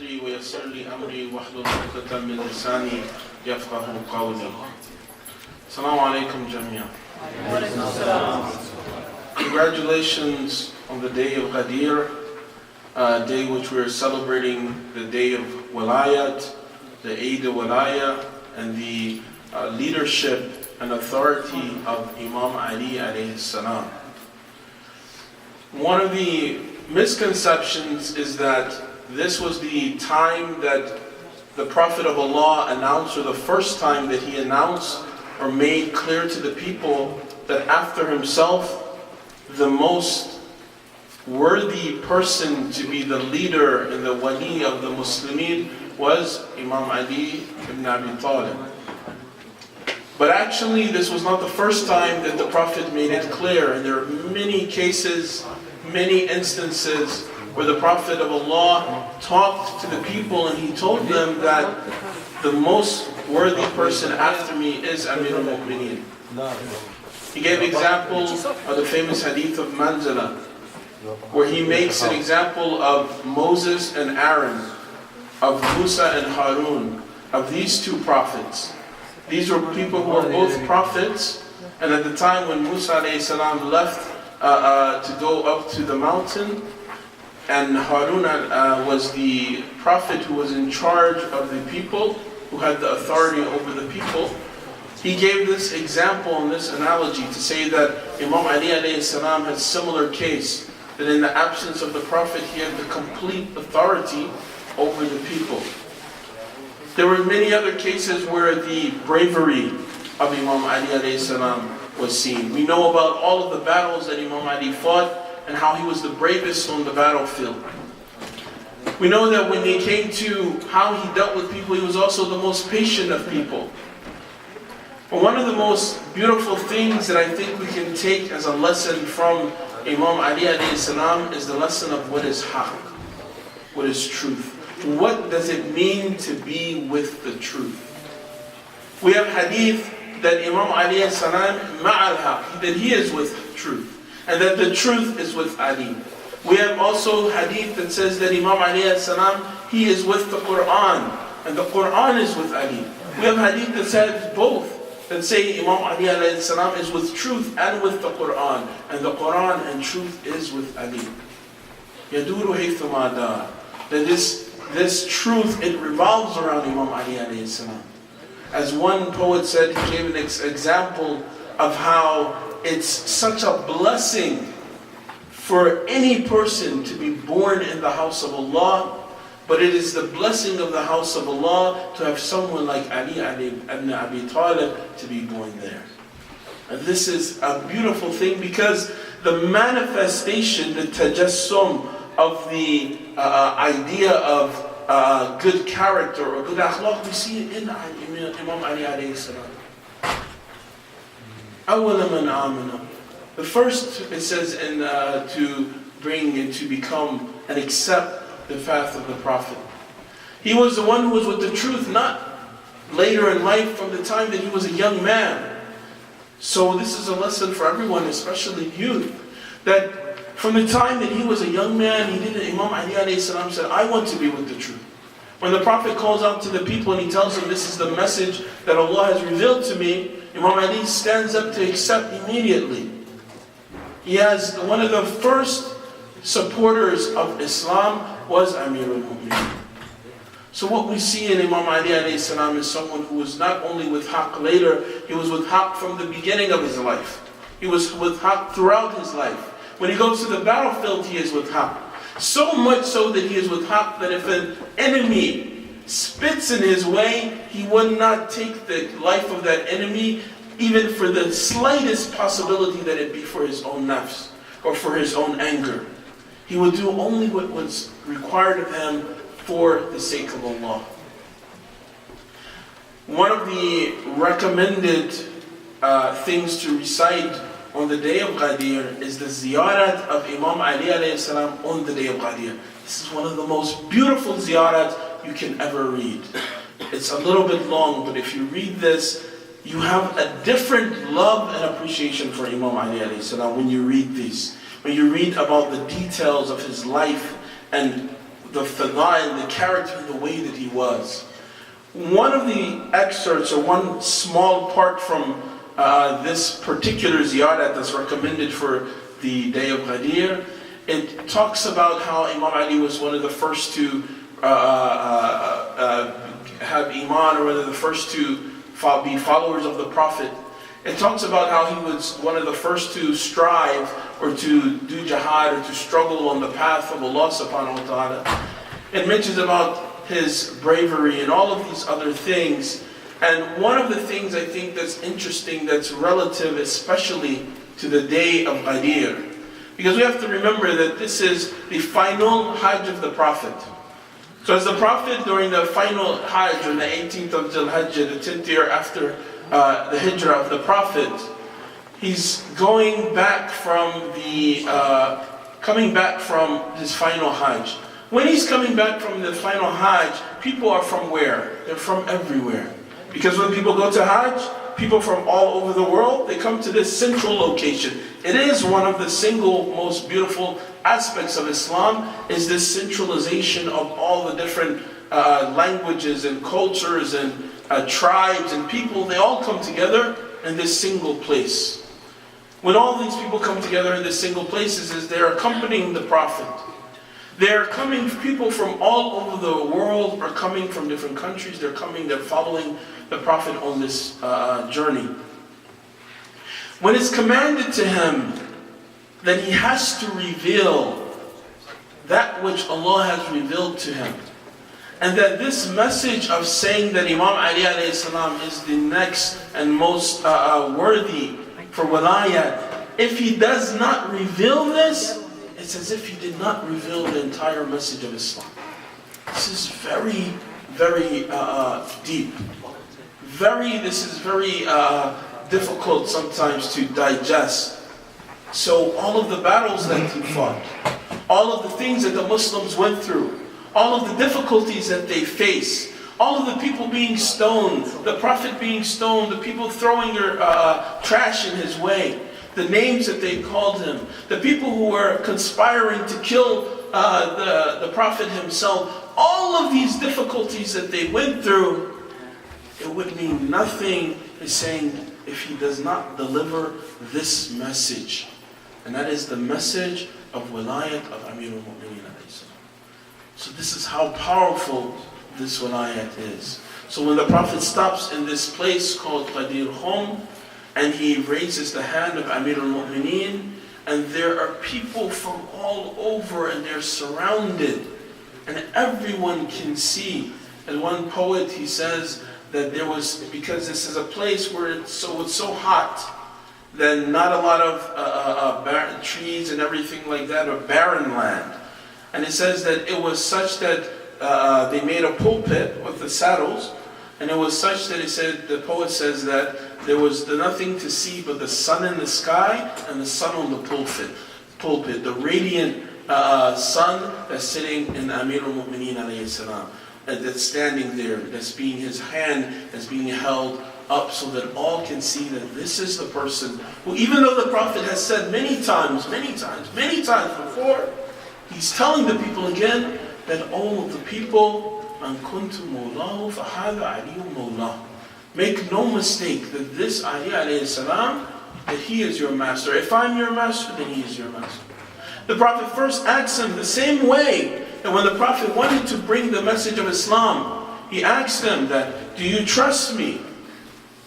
ويسر لي أمري واحلل عقدة من لساني يفقه قولي. Assalamu alaikum jamia. Congratulations on the day of Ghadeer, a day which we are celebrating the day of Walayat, the Eid al-Walaya, and the leadership and authority of Imam Ali alayhi salam. One of the misconceptions is that this was the time that the Prophet of Allah announced, or the first time that he announced or made clear to the people that after himself, the most worthy person to be the leader and the wali of the Muslimin was Imam Ali ibn Abi Talib. But actually, this was not the first time that the Prophet made it clear, and there are many cases, many instances where the Prophet of Allah talked to the people and he told them that the most worthy person after me is Amir al-Mu'mineen. He gave examples of the famous hadith of Manzala, where he makes an example of Moses and Aaron, of Musa and Harun, of these two prophets. These were people who were both prophets, and at the time when Musa a.s. left to go up to the mountain, and Harun was the prophet who was in charge of the people, who had the authority over the people. He gave this example and this analogy to say that Imam Ali alayhi salam had similar case, that in the absence of the Prophet he had the complete authority over the people. There were many other cases where the bravery of Imam Ali alayhi salam was seen. We know about all of the battles that Imam Ali fought and how he was the bravest on the battlefield. We know that when it came to how he dealt with people, he was also the most patient of people. But one of the most beautiful things that I think we can take as a lesson from Imam Ali alayhi salam is the lesson of what is haqq, what is truth. What does it mean to be with the truth? We have hadith that Imam Ali alayhi salam ma'al haqq, that he is with truth, and that the truth is with Ali. We have also hadith that says that Imam Ali alayhi salam, he is with the Quran, and the Quran is with Ali. We have hadith that says both, that say Imam Ali alayhi salam is with truth and with the Quran, and the Quran and truth is with Ali. Yaduru haythuma dar. That this truth, it revolves around Imam Ali alayhi salam. As one poet said, he gave an example of how it's such a blessing for any person to be born in the house of Allah, but it is the blessing of the house of Allah to have someone like Ali ibn Abi Talib to be born there. And this is a beautiful thing, because the manifestation, the tajassum of the idea of good character or good akhlaq, we see it in Imam Ali alayhi salam. أَوَّلَ مَنْ آمَنَ. The first, it says, to bring and to become and accept the path of the Prophet. He was the one who was with the truth, not later in life, from the time that he was a young man. So this is a lesson for everyone, especially youth, that from the time that he was a young man, Imam Ali alayhi salam said, I want to be with the truth. When the Prophet calls out to the people and he tells them, this is the message that Allah has revealed to me, Imam Ali stands up to accept immediately. He has one of the first supporters of Islam was Amir al-Mu'mineen. So what we see in Imam Ali alayhi salam is someone who was not only with haqq later, he was with haqq from the beginning of his life. He was with haqq throughout his life. When he goes to the battlefield, he is with haqq. So much so that he is with haqq that if an enemy spits in his way, he would not take the life of that enemy, even for the slightest possibility that it be for his own nafs or for his own anger. He would do only what was required of him for the sake of Allah. One of the recommended things to recite on the day of Ghadeer is the ziyarat of Imam Ali alayhi salam on the day of Ghadeer. This is one of the most beautiful ziyarat you can ever read. It's a little bit long, but if you read this, you have a different love and appreciation for Imam Ali alayhi salam when you read these. When you read about the details of his life and the fadail, the character, and the way that he was. One of the excerpts, or one small part from this particular ziyarat that's recommended for the day of Ghadeer, it talks about how Imam Ali was one of the first to have iman, or one of the first to be followers of the Prophet. It talks about how he was one of the first to strive or to do jihad or to struggle on the path of Allah subhanahu wa ta'ala. It mentions about his bravery and all of these other things. And one of the things I think that's interesting, that's relative especially to the day of Ghadeer, because we have to remember that this is the final Hajj of the Prophet. So as the Prophet, during the final Hajj on the 18th of Dhul-Hajj, the 10th year after the Hijrah of the Prophet, he's going back from coming back from his final Hajj. When he's coming back from the final Hajj, people are from where? They're from everywhere. Because when people go to Hajj, people from all over the world, they come to this central location. It is one of the single most beautiful aspects of Islam, is this centralization of all the different languages and cultures and tribes and people. They all come together in this single place. When all these people come together in this single place, is they're accompanying the Prophet. They're coming, people from all over the world are coming from different countries. They're following the Prophet on this journey. When it's commanded to him that he has to reveal that which Allah has revealed to him, and that this message of saying that Imam Ali alayhi salam is the next and most worthy for wilayat, if he does not reveal this, it's as if he did not reveal the entire message of Islam. This is very, very deep. This is very difficult sometimes to digest. So all of the battles that he fought, all of the things that the Muslims went through, all of the difficulties that they face, all of the people being stoned, the Prophet being stoned, the people throwing their trash in his way, the names that they called him, the people who were conspiring to kill the Prophet himself, all of these difficulties that they went through, it would mean nothing, is saying, if he does not deliver this message. And that is the message of wilayat of Amirul Mu'mineen. So this is how powerful this wilayat is. So when the Prophet stops in this place called Ghadeer Khum, and he raises the hand of Amirul Mu'mineen, and there are people from all over, and they're surrounded, and everyone can see. And one poet, he says that there was, because this is a place where it's so hot, then not a lot of trees and everything like that, or barren land. And it says that it was such that they made a pulpit with the saddles, and it was such that the poet says that there was nothing to see but the sun in the sky and the sun on the pulpit, the radiant sun that's sitting in Amirul Mu'mineen alayhi salam, that's standing there, that's being, his hand that's being held up so that all can see that this is the person who, even though the Prophet has said many times before, he's telling the people again that all of the people, Man kuntum mawlahu fahadha aliyun mawlah. Make no mistake that this Ali alayhi salam, that he is your master. If I'm your master, then he is your master. The Prophet first asked him the same way that when the Prophet wanted to bring the message of Islam, he asked them that, do you trust me?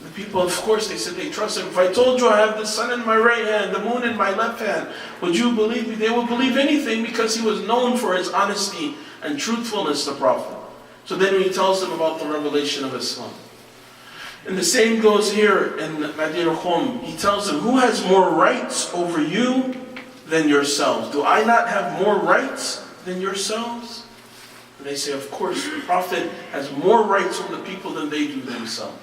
The people, of course, they said they trust him. If I told you I have the sun in my right hand, the moon in my left hand, would you believe me? They would believe anything, because he was known for his honesty and truthfulness, the Prophet. So then he tells them about the revelation of Islam. And the same goes here in Ghadeer Khum. He tells them, who has more rights over you than yourselves? Do I not have more rights than yourselves? And they say, of course, the Prophet has more rights over the people than they do themselves.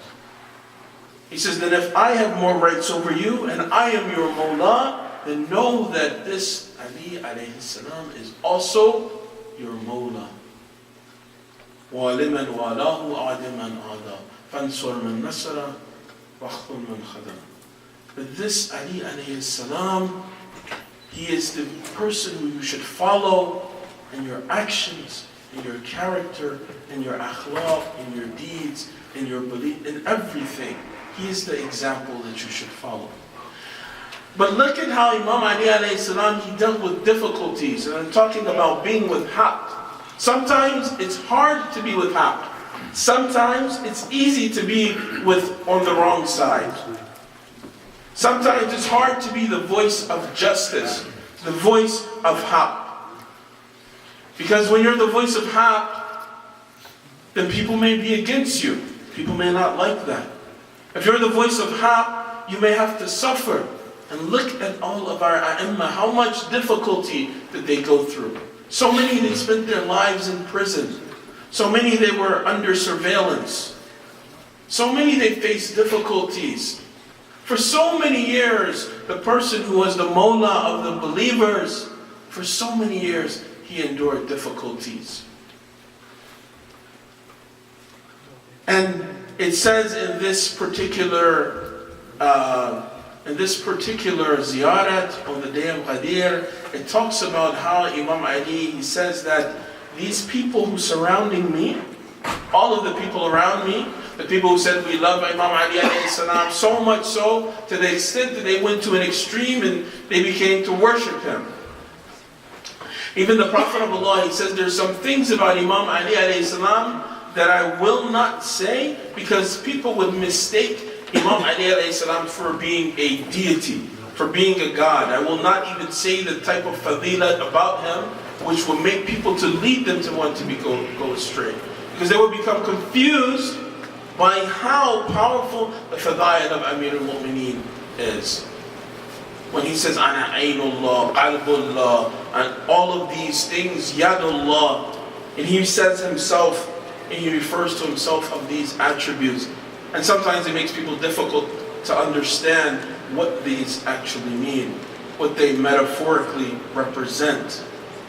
He says, then if I have more rights over you and I am your Mawla, then know that this Ali alayhi salam is also your Mawla. وَلِمَنْ وَالَاهُ أَعْدِمَنْ عَادَى فَانْصُرْ مَنْ نَصَرَ وَاخْذُلْ مَنْ خَذَلَ. But this Ali alayhi salam, he is the person who you should follow, and your actions in your character, in your akhlaq, in your deeds, in your belief, in everything. He is the example that you should follow. But look at how Imam Ali alayhi salam, he dealt with difficulties. And I'm talking about being with haqq. Sometimes it's hard to be with haqq. Sometimes it's easy to be on the wrong side. Sometimes it's hard to be the voice of justice, the voice of haqq. Because when you're the voice of haqq, then people may be against you. People may not like that. If you're the voice of haqq, you may have to suffer. And look at all of our a'imma, how much difficulty did they go through. So many, they spent their lives in prison. So many, they were under surveillance. So many, they faced difficulties. For so many years, the person who was the Mawla of the believers, for so many years, he endured difficulties. And it says in this particular ziyarat on the day of Al-Ghadeer, it talks about how Imam Ali, he says that these people who surrounding me, all of the people around me, the people who said we love Imam Ali alayhi salam, so much so to the extent that they went to an extreme and they became to worship him. Even the Prophet of Allah, he says there's some things about Imam Ali alayhi salam that I will not say because people would mistake Imam Ali alayhi salam for being a deity, for being a god. I will not even say the type of fadilat about him which will make people to lead them to want to go astray. Because they will become confused by how powerful the fada'il of Amir al-Mu'mineen is. When he says, Ana Aynullah, Qalbullah, and all of these things, Yadullah, and he says himself, and he refers to himself of these attributes. And sometimes it makes people difficult to understand what these actually mean, what they metaphorically represent.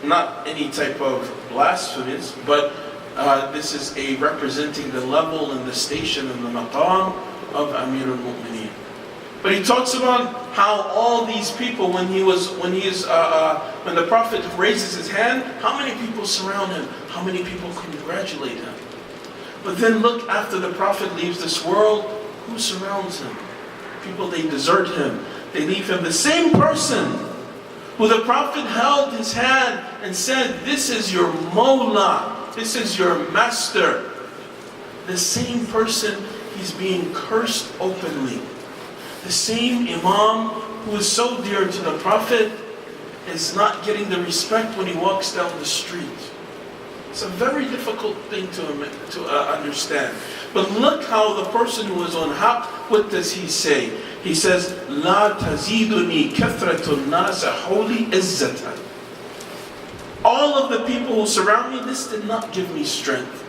Not any type of blasphemous, but this is a representing the level and the station and the maqam of Amir al-Mu'mineen. But he talks about how all these people, when the Prophet raises his hand, how many people surround him? How many people congratulate him? But then look, after the Prophet leaves this world, who surrounds him? People, they desert him. They leave him. The same person who the Prophet held his hand and said, this is your Mawla, this is your master. The same person, he's being cursed openly. The same Imam who is so dear to the Prophet is not getting the respect when he walks down the street. It's a very difficult thing to understand. But look how the person who is on haqq, what does he say? He says, La taziduni kathratun nasa hawli izzatan. All of the people who surround me, this did not give me strength.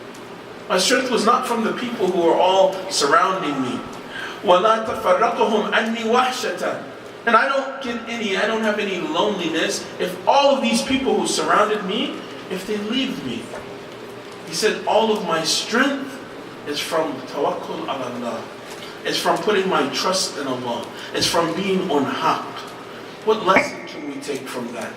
My strength was not from the people who are all surrounding me. وَلَا تَفَرَّقُهُمْ أَنِّي وَحْشَةً. And I don't have any loneliness if all of these people who surrounded me, if they leave me. He said, all of my strength is from tawakkul ala Allah. It's from putting my trust in Allah. It's from being on haqq. What lesson can we take from that?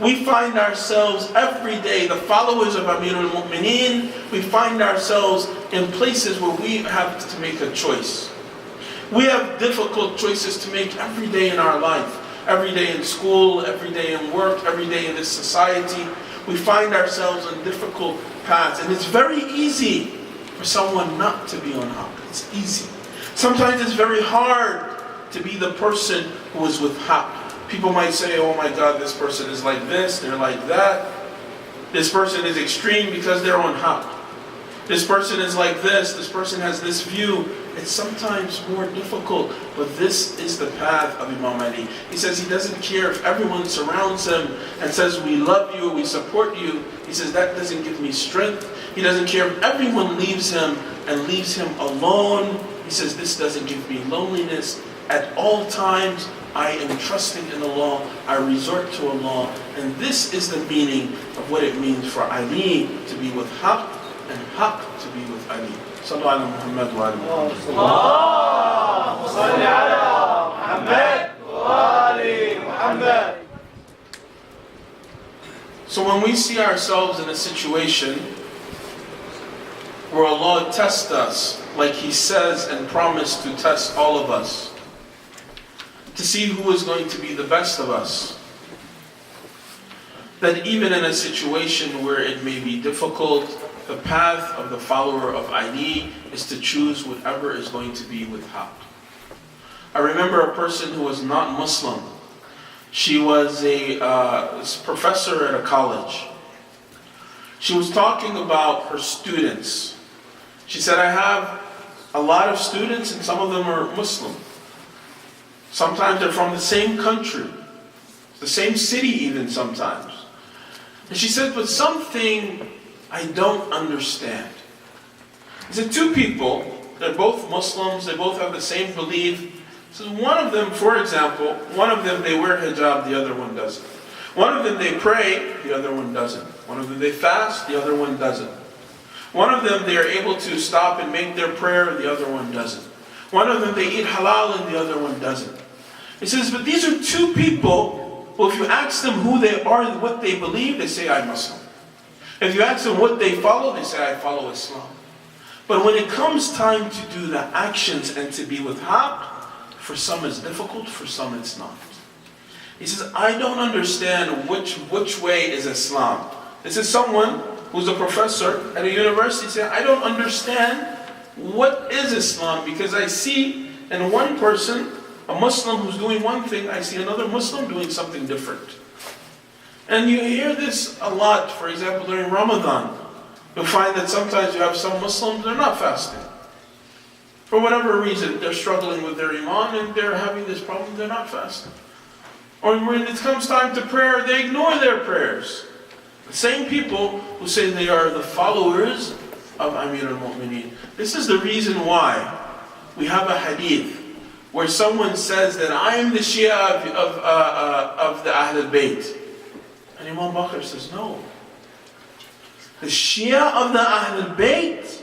We find ourselves every day, the followers of Amir al-Mu'mineen, we find ourselves in places where we have to make a choice. We have difficult choices to make every day in our life. Every day in school, every day in work, every day in this society. We find ourselves on difficult paths. And it's very easy for someone not to be on haqq. It's easy. Sometimes it's very hard to be the person who is with haqq. People might say, oh my God, this person is like this, they're like that. This person is extreme because they're on haqq. This person is like this person has this view. It's sometimes more difficult, but this is the path of Imam Ali. He says he doesn't care if everyone surrounds him and says, we love you, we support you. He says, that doesn't give me strength. He doesn't care if everyone leaves him and leaves him alone. He says, this doesn't give me loneliness. At all times, I am trusting in Allah. I resort to Allah. And this is the meaning of what it means for Ali to be with haqq and haqq to be with Ali. صلوا على محمد وآل محمد. اللهم صل على محمد وآل محمد. So when we see ourselves in a situation where Allah tests us, like He says and promised to test all of us, to see who is going to be the best of us, that even in a situation where it may be difficult, the path of the follower of Ali is to choose whatever is going to be with haqq. I remember a person who was not Muslim. She was a professor at a college. She was talking about her students. She said, I have a lot of students and some of them are Muslim. Sometimes they're from the same country, the same city even sometimes. And she said, but something I don't understand. She said, two people, they're both Muslims, they both have the same belief. So one of them, for example, one of them they wear hijab, the other one doesn't. One of them they pray, the other one doesn't. One of them they fast, the other one doesn't. One of them they are able to stop and make their prayer, the other one doesn't. One of them they eat halal and the other one doesn't. He says, but these are two people, well, if you ask them who they are and what they believe, they say, I'm Muslim. If you ask them what they follow, they say, I follow Islam. But when it comes time to do the actions and to be with haqq, for some it's difficult, for some it's not. He says, I don't understand which way is Islam. This is someone who's a professor at a university saying, I don't understand what is Islam, because I see in one person, a Muslim who's doing one thing, I see another Muslim doing something different. And you hear this a lot, for example, during Ramadan. You'll find that sometimes you have some Muslims, they're not fasting. For whatever reason, they're struggling with their iman and they're having this problem, they're not fasting. Or when it comes time to prayer, they ignore their prayers. The same people who say they are the followers of Amir al-Mu'mineen. This is the reason why we have a hadith where someone says that I am the Shia of the Ahl al-Bayt. And Imam Bakr says, no. The Shia of the Ahl al-Bayt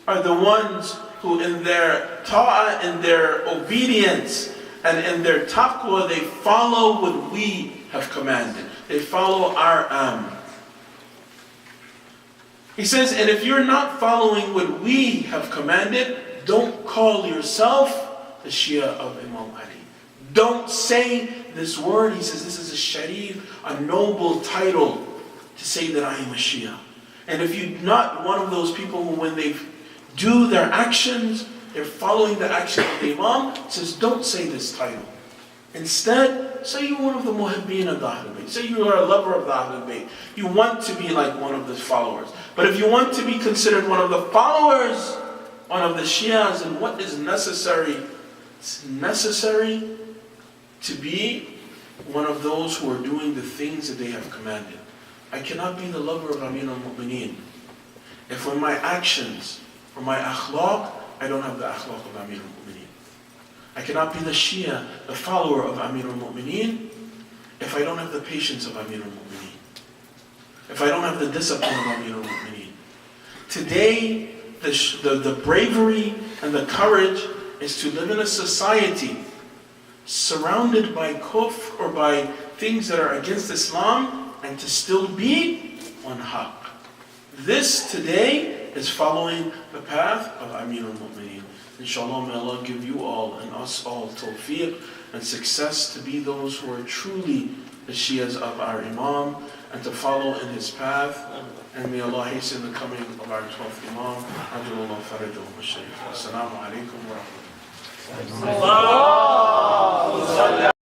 are the ones who in their ta'ah, in their obedience, and in their taqwa, they follow what we have commanded. They follow our amr. He says, and if you're not following what we have commanded, don't call yourself the Shia of Imam Ali. Don't say this word. He says, this is a sharif, a noble title to say that I am a Shia. And if you're not one of those people who when they do their actions, they're following the action of the Imam, says don't say this title. Instead, say you're one of the muhibbeen of the Ahl al-Bayt. Say you are a lover of the Ahl al-Bayt. You want to be like one of the followers. But if you want to be considered one of the followers, one of the Shias, and what is necessary? It's necessary to be one of those who are doing the things that they have commanded. I cannot be the lover of Amir al-Mu'mineen if when my actions or my akhlaq, I don't have the akhlaq of Amir al-Mu'mineen. I cannot be the Shia, the follower of Amir al-Mu'mineen, if I don't have the patience of Amir al-Mu'mineen. If I don't have the discipline of Amir al-Mu'mineen. Today, the bravery and the courage is to live in a society surrounded by kufr or by things that are against Islam and to still be on haqq. This today is following the path of Amir al-Mu'mineen. Inshallah, may Allah give you all and us all tawfiq and success to be those who are truly the Shias of our Imam and to follow in his path. And may Allah hasten the coming of our 12th Imam. Ajjalullah farajahu wa shaykh. Assalamu alaikum wa rahmatullahi.